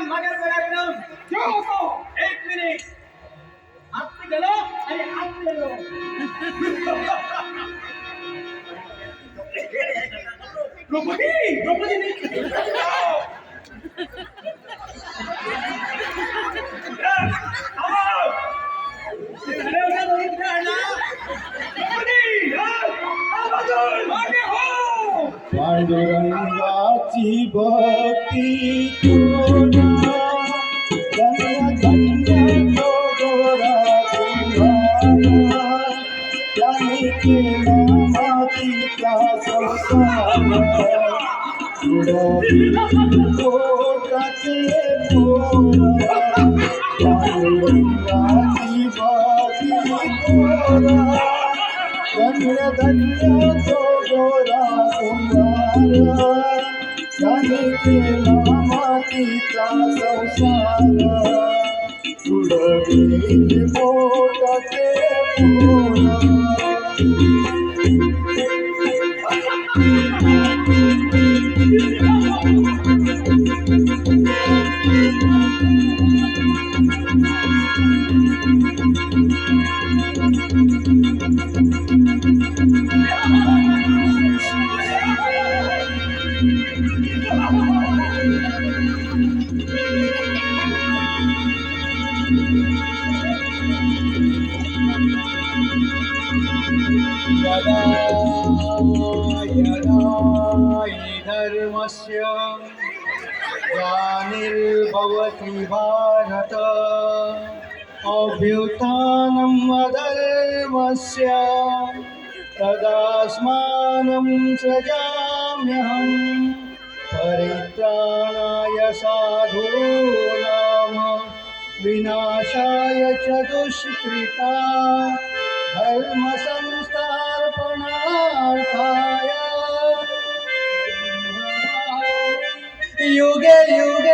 मागे पडायला एक मिनिट आत गेलो आणि आत गेलो द्रौपदी द्रौपदी पांडुरंगाची भक्ती तुला धन्य गोरा तुम्हाला त्याने केला मातीचा संसार पोटाचे पोरा पांडुरंगाची भक्ती तुला धन्य धन्य गोरा तुम्हाला त्याने केला मातीचा संसार तुडवील पोटाचे पोरा धर्मस्य ग्लानिर्भवति भारत अभ्युत्थानम् अधर्मस्य तदास्मानं सृजाम्यहम् परित्राणाय साधूनां विनाशाय च दुष्कृता धर्म संस्थापनार्थाय युगे युगे